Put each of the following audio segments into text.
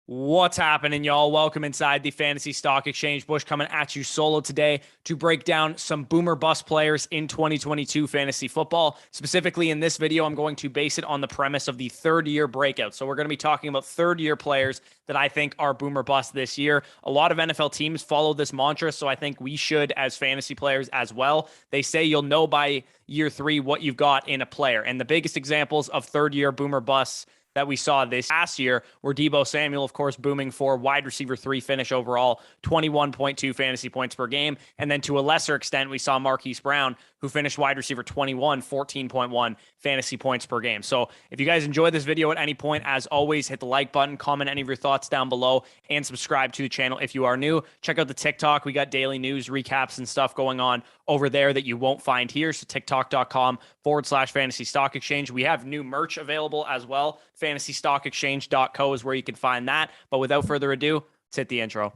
What's happening, y'all? Welcome inside the Fantasy Stock Exchange. Bush coming at you solo today to break down some boomer bust players in 2022 fantasy football. Specifically in this video, I'm going to base it on the premise of the third-year breakout. So we're going to be talking about third-year players that I think are boomer bust this year. A lot of NFL teams follow this mantra, so I think we should as fantasy players as well. They say you'll know by year 3 what you've got in a player. And the biggest examples of third-year boomer busts that we saw this past year were Deebo Samuel, of course, booming for wide receiver 3 finish overall, 21.2 fantasy points per game. And then to a lesser extent, we saw Marquise Brown, who finished wide receiver 21, 14.1 fantasy points per game. So if you guys enjoyed this video at any point, as always, hit the like button, comment any of your thoughts down below, and subscribe to the channel if you are new. Check out the TikTok. We got daily news, recaps, and stuff going on over there that you won't find here. So tiktok.com/fantasy stock exchange. We have new merch available as well. FantasyStockExchange.co is where you can find that. But without further ado, let's hit the intro.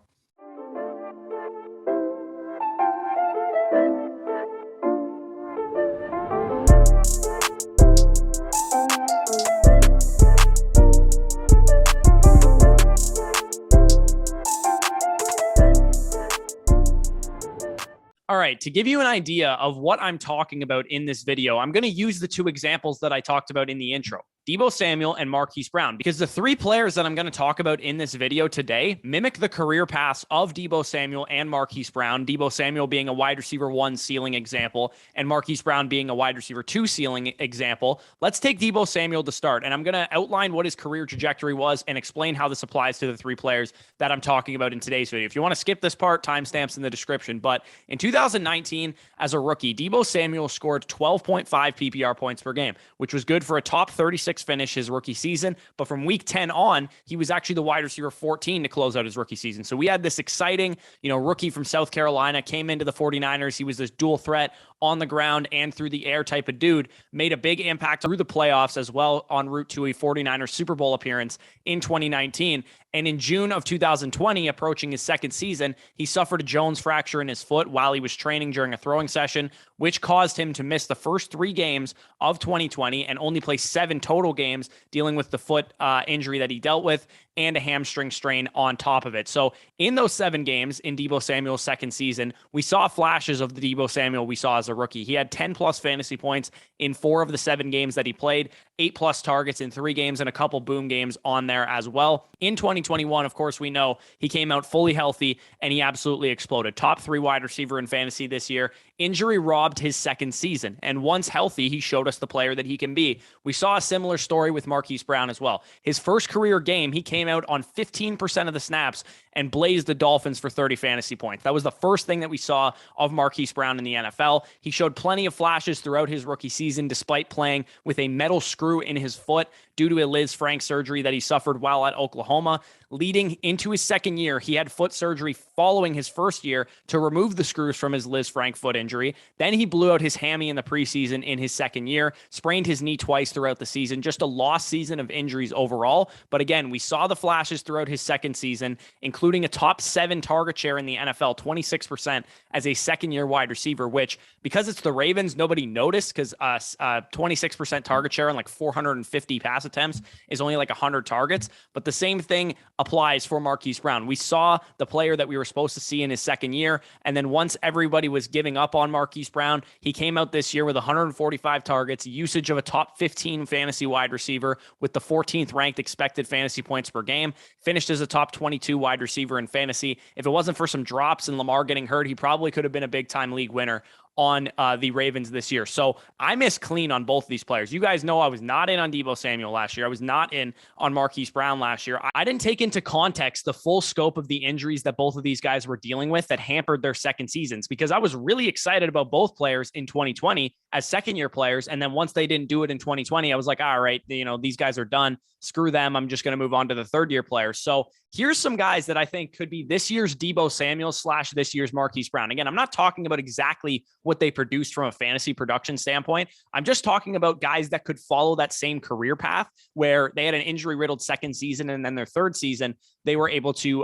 All right, to give you an idea of what I'm talking about in this video, I'm going to use the two examples that I talked about in the intro, Deebo Samuel and Marquise Brown, because the three players that I'm going to talk about in this video today mimic the career paths of Deebo Samuel and Marquise Brown, Deebo Samuel being a wide receiver 1 ceiling example and Marquise Brown being a wide receiver 2 ceiling example. Let's take Deebo Samuel to start, and I'm going to outline what his career trajectory was and explain how this applies to the three players that I'm talking about in today's video. If you want to skip this part, timestamps in the description. But in 2019, as a rookie, Deebo Samuel scored 12.5 PPR points per game, which was good for a top 36 finish his rookie season. But from week 10 on, he was actually the wide receiver 14 to close out his rookie season. So we had this exciting, rookie from South Carolina, came into the 49ers. He was this dual threat on the ground and through the air type of dude, made a big impact through the playoffs as well, en route to a 49ers Super Bowl appearance in 2019. And in June of 2020, approaching his second season, he suffered a Jones fracture in his foot while he was training during a throwing session, which caused him to miss the first 3 games of 2020 and only play 7 total games, dealing with the foot injury that he dealt with and a hamstring strain on top of it. So in those 7 games in Deebo Samuel's second season, we saw flashes of the Deebo Samuel we saw as a rookie. He had 10 plus fantasy points in 4 of the 7 games that he played, 8 plus targets in 3 games, and a couple boom games on there as well. In 2021, of course, we know he came out fully healthy and he absolutely exploded. Top 3 wide receiver in fantasy this year. Injury robbed his second season, and once healthy, he showed us the player that he can be. We saw a similar story with Marquise Brown as well. His first career game, he came out on 15% of the snaps and blazed the Dolphins for 30 fantasy points. That was the first thing that we saw of Marquise Brown in the NFL. He showed plenty of flashes throughout his rookie season, despite playing with a metal screw in his foot due to a Liz Frank surgery that he suffered while at Oklahoma. Leading into his second year, he had foot surgery following his first year to remove the screws from his Liz Frank foot injury. Then he blew out his hammy in the preseason in his second year, sprained his knee twice throughout the season, just a lost season of injuries overall. But again, we saw the flashes throughout his second season, including a top 7 target share in the NFL, 26% as a second-year wide receiver, which, because it's the Ravens, nobody noticed, because 26% target share and like 450 pass attempts is only like 100 targets. But the same thing applies for Marquise Brown. We saw the player that we were supposed to see in his second year, and then once everybody was giving up on Marquise Brown, he came out this year with 145 targets, usage of a top 15 fantasy wide receiver with the 14th ranked expected fantasy points per game, finished as a top 22 wide receiver in fantasy. If it wasn't for some drops and Lamar getting hurt, he probably could have been a big-time league winner on the Ravens this year. So I missed clean on both of these players. You guys know I was not in on Deebo Samuel last year. I was not in on Marquise Brown last year. I didn't take into context the full scope of the injuries that both of these guys were dealing with that hampered their second seasons, because I was really excited about both players in 2020 as second-year players. And then once they didn't do it in 2020, I was like, all right, these guys are done. Screw them. I'm just going to move on to the third-year players. So here's some guys that I think could be this year's Deebo Samuel / this year's Marquise Brown. Again, I'm not talking about exactly what they produced from a fantasy production standpoint. I'm just talking about guys that could follow that same career path where they had an injury-riddled second season, and then their third season, they were able to,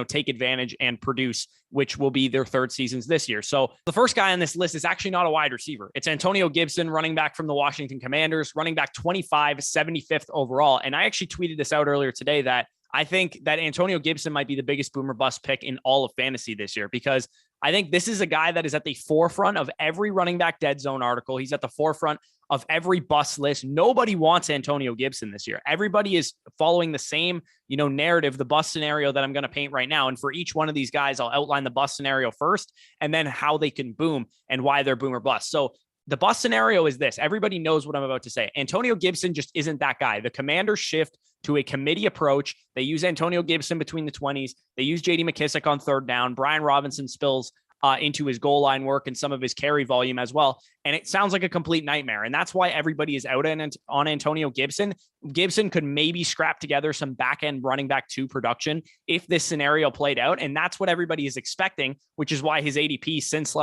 take advantage and produce, which will be their third seasons this year. So the first guy on this list is actually not a wide receiver. It's Antonio Gibson, running back from the Washington Commanders, running back 25, 75th overall. And I actually tweeted this out earlier today that I think that Antonio Gibson might be the biggest boomer bust pick in all of fantasy this year, because I think this is a guy that is at the forefront of every running back dead zone article. He's at the forefront of every bust list. Nobody wants Antonio Gibson this year. Everybody is following the same, narrative, the bust scenario that I'm going to paint right now. And for each one of these guys, I'll outline the bust scenario first and then how they can boom and why they're boomer bust. So the bust scenario is this. Everybody knows what I'm about to say. Antonio Gibson just isn't that guy. The Commanders shift to a committee approach. They use Antonio Gibson between the 20s. They use J.D. McKissic on third down. Brian Robinson spills into his goal line work and some of his carry volume as well. And it sounds like a complete nightmare. And that's why everybody is out on Antonio Gibson. Gibson could maybe scrap together some back-end running back 2 production if this scenario played out. And that's what everybody is expecting, which is why his ADP since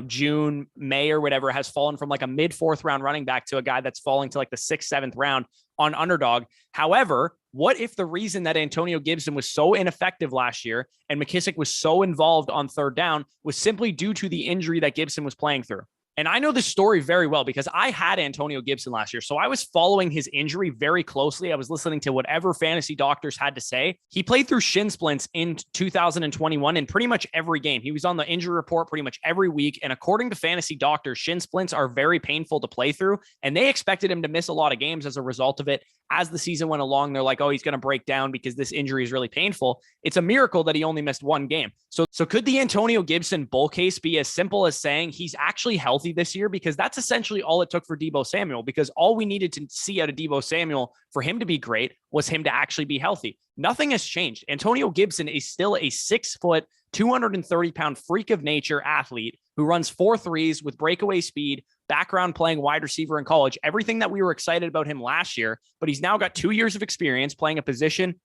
June, May or whatever has fallen from like a mid 4th round running back to a guy that's falling to like the 6th, 7th round on Underdog. However, what if the reason that Antonio Gibson was so ineffective last year and McKissic was so involved on third down was simply due to the injury that Gibson was playing through? And I know this story very well because I had Antonio Gibson last year. So I was following his injury very closely. I was listening to whatever fantasy doctors had to say. He played through shin splints in 2021 in pretty much every game. He was on the injury report pretty much every week. And according to fantasy doctors, shin splints are very painful to play through. And they expected him to miss a lot of games as a result of it. As the season went along, they're like, oh, he's going to break down because this injury is really painful. It's a miracle that he only missed 1 game. So could the Antonio Gibson bull case be as simple as saying he's actually healthy this year? Because that's essentially all it took for Deebo Samuel, because all we needed to see out of Deebo Samuel for him to be great was him to actually be healthy. Nothing has changed. Antonio Gibson is still a 6 foot, 230-pound freak of nature athlete who runs 4 threes with breakaway speed, background playing wide receiver in college, everything that we were excited about him last year, but he's now got 2 years of experience playing a position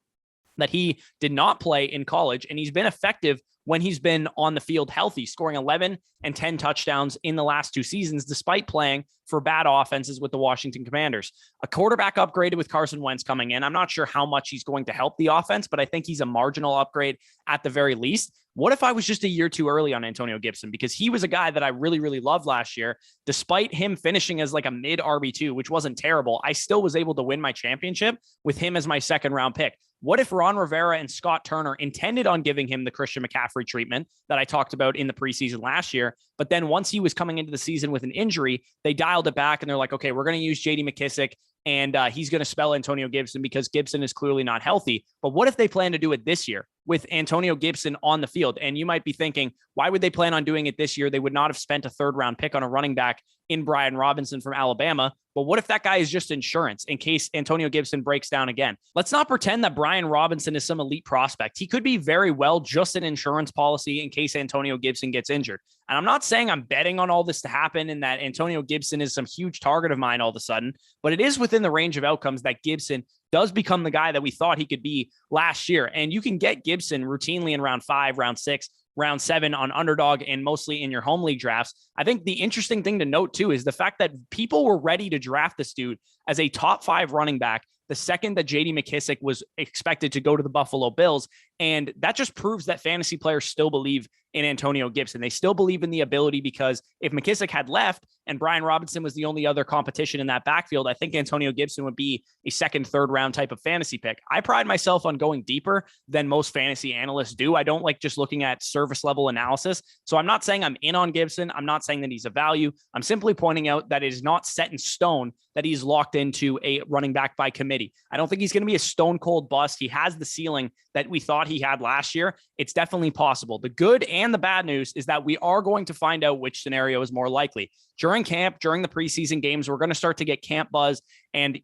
that he did not play in college. And he's been effective when he's been on the field healthy, scoring 11 and 10 touchdowns in the last 2 seasons, despite playing for bad offenses with the Washington Commanders. A quarterback upgraded with Carson Wentz coming in. I'm not sure how much he's going to help the offense, but I think he's a marginal upgrade at the very least. What if I was just a year too early on Antonio Gibson? Because he was a guy that I really, really loved last year. Despite him finishing as like a mid RB2, which wasn't terrible, I still was able to win my championship with him as my 2nd round pick. What if Ron Rivera and Scott Turner intended on giving him the Christian McCaffrey treatment that I talked about in the preseason last year? But then once he was coming into the season with an injury, they dialed it back and they're like, okay, we're going to use J.D. McKissic and he's going to spell Antonio Gibson because Gibson is clearly not healthy. But what if they plan to do it this year with Antonio Gibson on the field? And you might be thinking, why would they plan on doing it this year? They would not have spent a 3rd round pick on a running back in Brian Robinson from Alabama. But what if that guy is just insurance in case Antonio Gibson breaks down again? Let's not pretend that Brian Robinson is some elite prospect. He could be very well just an insurance policy in case Antonio Gibson gets injured. And I'm not saying I'm betting on all this to happen and that Antonio Gibson is some huge target of mine all of a sudden, but it is within the range of outcomes that Gibson does become the guy that we thought he could be last year. And you can get Gibson routinely in round 5, round 6, round 7 on Underdog and mostly in your home league drafts. I think the interesting thing to note too is the fact that people were ready to draft this dude as a top 5 running back the second that J.D. McKissic was expected to go to the Buffalo Bills. And that just proves that fantasy players still believe in Antonio Gibson. They still believe in the ability, because if McKissic had left and Brian Robinson was the only other competition in that backfield, I think Antonio Gibson would be a 2nd, 3rd round type of fantasy pick. I pride myself on going deeper than most fantasy analysts do. I don't like just looking at service level analysis. So I'm not saying I'm in on Gibson. I'm not saying that he's a value. I'm simply pointing out that it is not set in stone that he's locked into a running back by committee. I don't think he's going to be a stone cold bust. He has the ceiling that we thought he had last year. It's definitely possible. The good and the bad news is that we are going to find out which scenario is more likely. During camp, during the preseason games, we're going to start to get camp buzz. And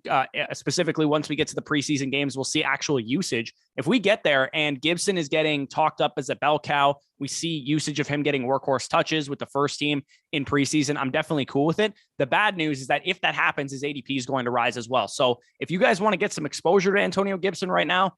specifically, once we get to the preseason games, we'll see actual usage. If we get there and Gibson is getting talked up as a bell cow, we see usage of him getting workhorse touches with the first team in preseason, I'm definitely cool with it. The bad news is that if that happens, his ADP is going to rise as well. So if you guys want to get some exposure to Antonio Gibson right now,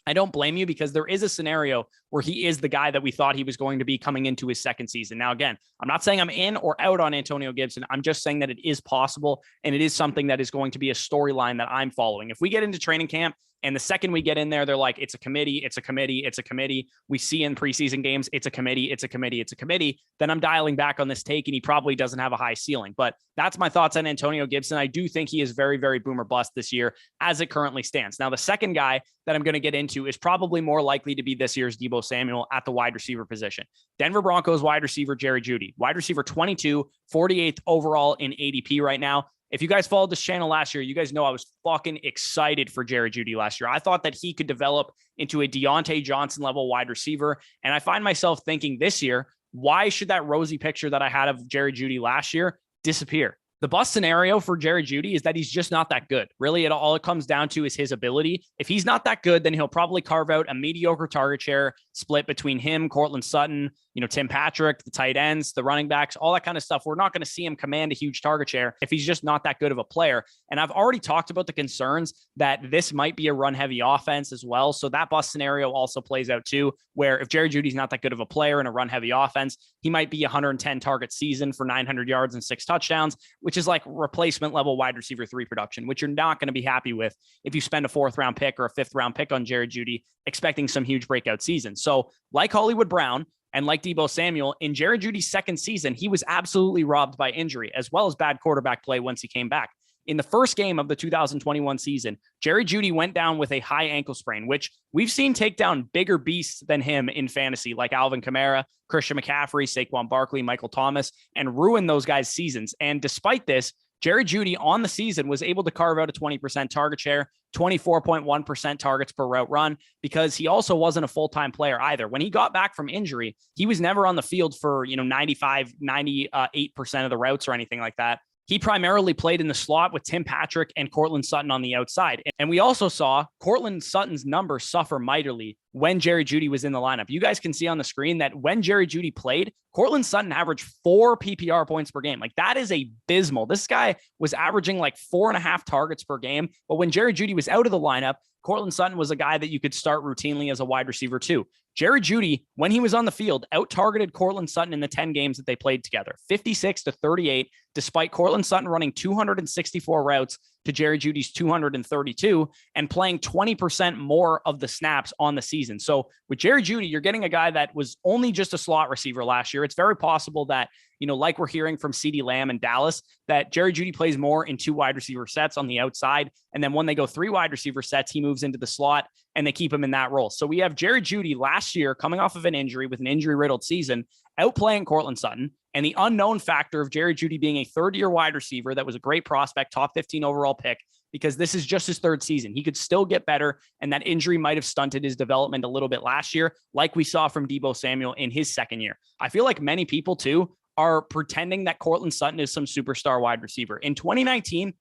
I don't blame you, because there is a scenario where he is the guy that we thought he was going to be coming into his 2nd season. Now, again, I'm not saying I'm in or out on Antonio Gibson. I'm just saying that it is possible, and it is something that is going to be a storyline that I'm following. If we get into training camp And the second we get in there, they're like, it's a committee, it's a committee, it's a committee. We see in preseason games, it's a committee, it's a committee, it's a committee. Then I'm dialing back on this take, and he probably doesn't have a high ceiling. But that's my thoughts on Antonio Gibson. I do think he is very, very boomer bust this year as it currently stands. Now, the second guy that I'm going to get into is probably more likely to be this year's Deebo Samuel at the wide receiver position. Denver Broncos wide receiver Jerry Jeudy, wide receiver 22, 48th overall in ADP right now. If you guys followed this channel last year, you guys know I was fucking excited for Jerry Jeudy last year. I thought that he could develop into a Deontay Johnson level wide receiver. And I find myself thinking this year, why should that rosy picture that I had of Jerry Jeudy last year disappear? The bust scenario for Jerry Jeudy is that he's just not that good. Really, all it comes down to is his ability. If he's not that good, then he'll probably carve out a mediocre target share split between him, Cortland Sutton, Tim Patrick, the tight ends, the running backs, all that kind of stuff. We're not going to see him command a huge target share if he's just not that good of a player. And I've already talked about the concerns that this might be a run-heavy offense as well. So that bust scenario also plays out too, where if Jerry Jeudy's not that good of a player in a run-heavy offense, he might be 110 target season for 900 yards and 6 touchdowns, which is like replacement level wide receiver 3 production, which you're not going to be happy with if you spend a 4th round pick or a 5th round pick on Jerry Jeudy, expecting some huge breakout season. So like Hollywood Brown, and like Deebo Samuel, in Jerry Jeudy's second season, he was absolutely robbed by injury, as well as bad quarterback play once he came back. In the first game of the 2021 season, Jerry Jeudy went down with a high ankle sprain, which we've seen take down bigger beasts than him in fantasy, like Alvin Kamara, Christian McCaffrey, Saquon Barkley, Michael Thomas, and ruin those guys' seasons. And despite this, Jerry Jeudy on the season was able to carve out a 20% target share, 24.1% targets per route run, because he also wasn't a full-time player either. When he got back from injury, he was never on the field for, 98% of the routes or anything like that. He primarily played in the slot with Tim Patrick and Cortland Sutton on the outside. And we also saw Cortland Sutton's numbers suffer mightily when Jerry Jeudy was in the lineup. You guys can see on the screen that when Jerry Jeudy played, Cortland Sutton averaged 4 PPR points per game. Like, that is abysmal. This guy was averaging like 4.5 targets per game. But when Jerry Jeudy was out of the lineup, Cortland Sutton was a guy that you could start routinely as a wide receiver too. Jerry Jeudy, when he was on the field, out-targeted Cortland Sutton in the 10 games that they played together, 56-38, despite Cortland Sutton running 264 routes to Jerry Jeudy's 232 and playing 20% more of the snaps on the season. So with Jerry Jeudy, you're getting a guy that was only just a slot receiver last year. It's very possible that, like we're hearing from CeeDee Lamb and Dallas, that Jerry Jeudy plays more in 2 wide receiver sets on the outside. And then when they go 3 wide receiver sets, he moves into the slot and they keep him in that role. So we have Jerry Jeudy last year coming off of an injury with an injury-riddled season, outplaying Cortland Sutton, and the unknown factor of Jerry Jeudy being a 3rd-year wide receiver that was a great prospect, top 15 overall pick, because this is just his 3rd season. He could still get better, and that injury might have stunted his development a little bit last year, like we saw from Deebo Samuel in his 2nd year. I feel like many people, too, are pretending that Cortland Sutton is some superstar wide receiver. In 2019,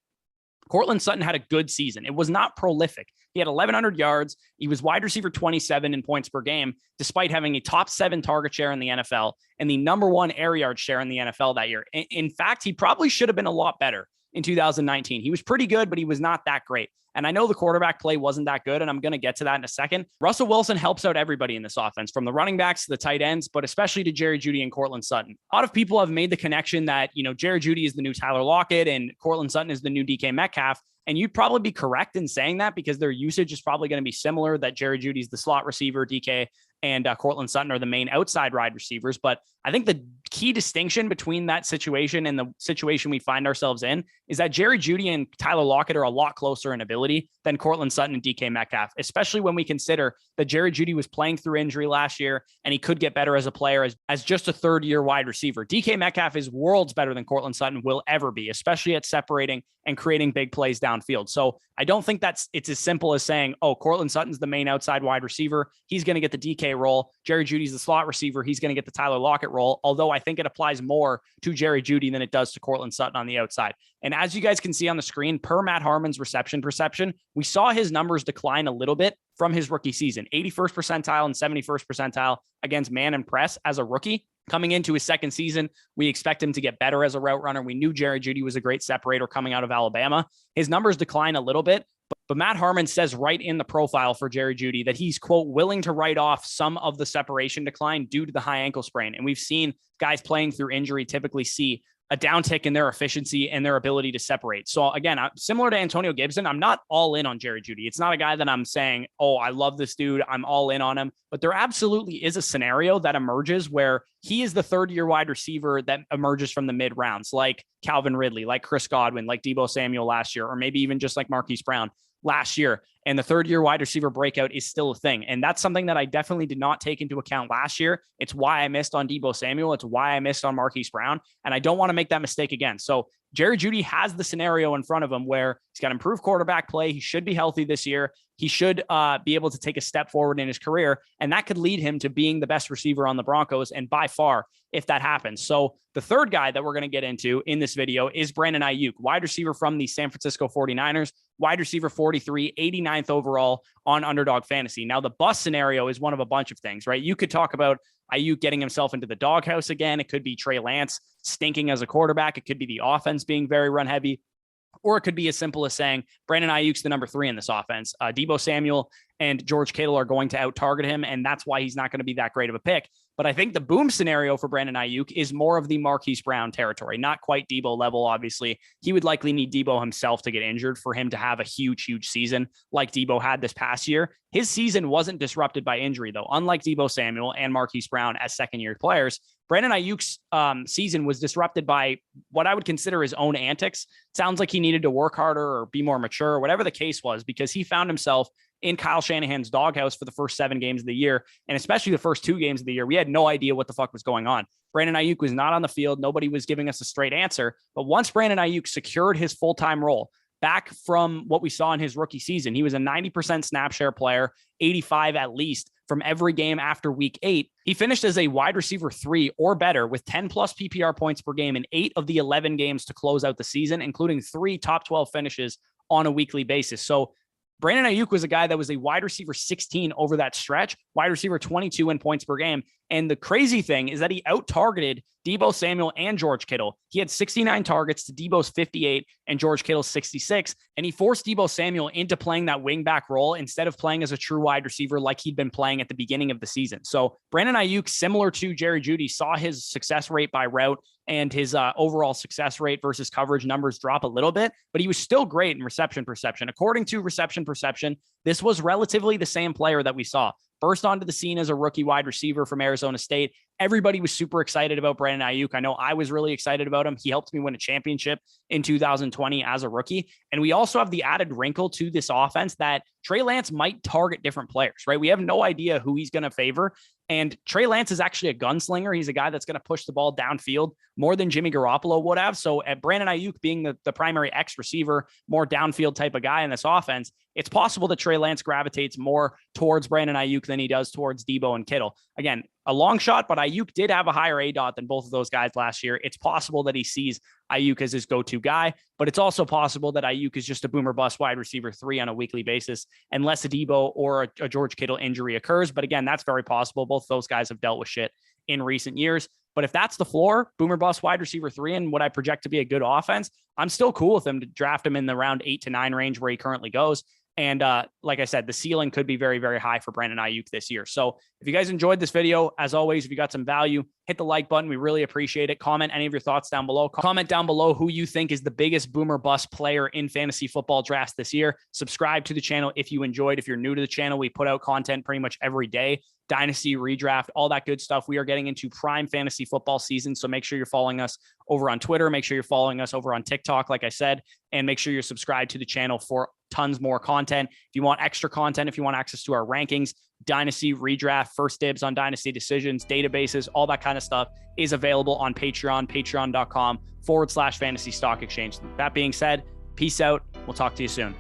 Cortland Sutton had a good season. It was not prolific. He had 1,100 yards. He was wide receiver 27 in points per game, despite having a top 7 target share in the NFL and the number 1 air yard share in the NFL that year. In fact, he probably should have been a lot better in 2019. He was pretty good, but he was not that great. And I know the quarterback play wasn't that good, and I'm going to get to that in a second. Russell Wilson helps out everybody in this offense, from the running backs to the tight ends, but especially to Jerry Jeudy and Cortland Sutton. A lot of people have made the connection that, Jerry Jeudy is the new Tyler Lockett and Cortland Sutton is the new DK Metcalf. And you'd probably be correct in saying that, because their usage is probably going to be similar, that Jerry Jeudy's the slot receiver, DK and Cortland Sutton are the main outside wide receivers. But I think the key distinction between that situation and the situation we find ourselves in is that Jerry Jeudy and Tyler Lockett are a lot closer in ability than Cortland Sutton and DK Metcalf, especially when we consider that Jerry Jeudy was playing through injury last year and he could get better as a player as just a 3rd-year wide receiver. DK Metcalf is worlds better than Cortland Sutton will ever be, especially at separating and creating big plays downfield. So I don't think it's as simple as saying, oh, Cortland Sutton's the main outside wide receiver, he's going to get the DK role. Jerry Jeudy's the slot receiver, he's going to get the Tyler Lockett role. Although I think it applies more to Jerry Jeudy than it does to Cortland Sutton on the outside. And as you guys can see on the screen, per Matt Harmon's reception perception, we saw his numbers decline a little bit from his rookie season, 81st percentile and 71st percentile against man and press as a rookie. Coming into his 2nd season, we expect him to get better as a route runner. We knew Jerry Jeudy was a great separator coming out of Alabama. His numbers decline a little bit, but Matt Harmon says right in the profile for Jerry Jeudy that he's, quote, willing to write off some of the separation decline due to the high ankle sprain. And we've seen guys playing through injury typically see a downtick in their efficiency and their ability to separate. So again, similar to Antonio Gibson, I'm not all in on Jeudy. It's not a guy that I'm saying, oh, I love this dude, I'm all in on him. But there absolutely is a scenario that emerges where he is the third-year wide receiver that emerges from the mid rounds, like Calvin Ridley, like Chris Godwin, like Deebo Samuel last year, or maybe even just like Marquise Brown last year. And the third-year wide receiver breakout is still a thing. And that's something that I definitely did not take into account last year. It's why I missed on Deebo Samuel. It's why I missed on Marquise Brown. And I don't want to make that mistake again. So Jeudy has the scenario in front of him where he's got improved quarterback play. He should be healthy this year. He should be able to take a step forward in his career. And that could lead him to being the best receiver on the Broncos. And by far, if that happens. So the third guy that we're going to get into in this video is Brandon Aiyuk, wide receiver from the San Francisco 49ers, wide receiver 43, 89th overall on Underdog Fantasy. Now, the bust scenario is one of a bunch of things, right? You could talk about Aiyuk getting himself into the doghouse again. It could be Trey Lance stinking as a quarterback. It could be the offense being very run heavy. Or it could be as simple as saying Brandon Aiyuk's the number 3 in this offense. Deebo Samuel and George Kittle are going to out-target him, and that's why he's not going to be that great of a pick. But I think the boom scenario for Brandon Aiyuk is more of the Marquise Brown territory, not quite Deebo level, obviously. He would likely need Deebo himself to get injured for him to have a huge, huge season like Deebo had this past year. His season wasn't disrupted by injury, though. Unlike Deebo Samuel and Marquise Brown as second-year players, Brandon Aiyuk's season was disrupted by what I would consider his own antics. Sounds like he needed to work harder or be more mature, or whatever the case was, because he found himself in Kyle Shanahan's doghouse for the first 7 games of the year, and especially the first 2 games of the year. We had no idea what the fuck was going on. Brandon Aiyuk was not on the field. Nobody was giving us a straight answer. But once Brandon Aiyuk secured his full-time role, back from what we saw in his rookie season, he was a 90% snap share player, 85 at least from every game after week 8. He finished as a wide receiver 3 or better with 10 plus PPR points per game in 8 of the 11 games to close out the season, including 3 top 12 finishes on a weekly basis. So Brandon Aiyuk was a guy that was a wide receiver 16 over that stretch, wide receiver 22 in points per game. And the crazy thing is that he out-targeted Deebo Samuel and George Kittle. He had 69 targets to Deebo's 58 and George Kittle's 66. And he forced Deebo Samuel into playing that wingback role instead of playing as a true wide receiver like he'd been playing at the beginning of the season. So Brandon Aiyuk, similar to Jeudy, saw his success rate by route and his overall success rate versus coverage numbers drop a little bit, but he was still great in reception perception. According to reception perception, this was relatively the same player that we saw. Burst onto the scene as a rookie wide receiver from Arizona State. Everybody was super excited about Brandon Aiyuk. I know I was really excited about him. He helped me win a championship in 2020 as a rookie. And we also have the added wrinkle to this offense that Trey Lance might target different players, right? We have no idea who he's going to favor. And Trey Lance is actually a gunslinger. He's a guy that's going to push the ball downfield more than Jimmy Garoppolo would have. So at Brandon Aiyuk being the primary X receiver, more downfield type of guy in this offense, it's possible that Trey Lance gravitates more towards Brandon Aiyuk than he does towards Deebo and Kittle. Again, a long shot, but Aiyuk did have a higher ADOT than both of those guys last year. It's possible that he sees Aiyuk as his go-to guy, but it's also possible that Aiyuk is just a boomer bust wide receiver 3 on a weekly basis, unless a Deebo or a George Kittle injury occurs. But again, that's very possible. Both those guys have dealt with shit in recent years. But if that's the floor, boomer bust wide receiver 3 and what I project to be a good offense, I'm still cool with him to draft him in the round 8 to 9 range where he currently goes. And like I said, the ceiling could be very, very high for Brandon Aiyuk this year. So if you guys enjoyed this video, as always, if you got some value, hit the like button. We really appreciate it. Comment any of your thoughts down below. Comment down below who you think is the biggest boomer bust player in fantasy football drafts this year. Subscribe to the channel if you enjoyed. If you're new to the channel, we put out content pretty much every day. Dynasty, redraft, all that good stuff. We are getting into prime fantasy football season. So make sure you're following us over on Twitter. Make sure you're following us over on TikTok, like I said, and make sure you're subscribed to the channel for tons more content. If you want extra content, if you want access to our rankings, Dynasty, redraft, first dibs on Dynasty decisions, databases, all that kind of stuff is available on Patreon, patreon.com/fantasy stock exchange. That being said, peace out. We'll talk to you soon.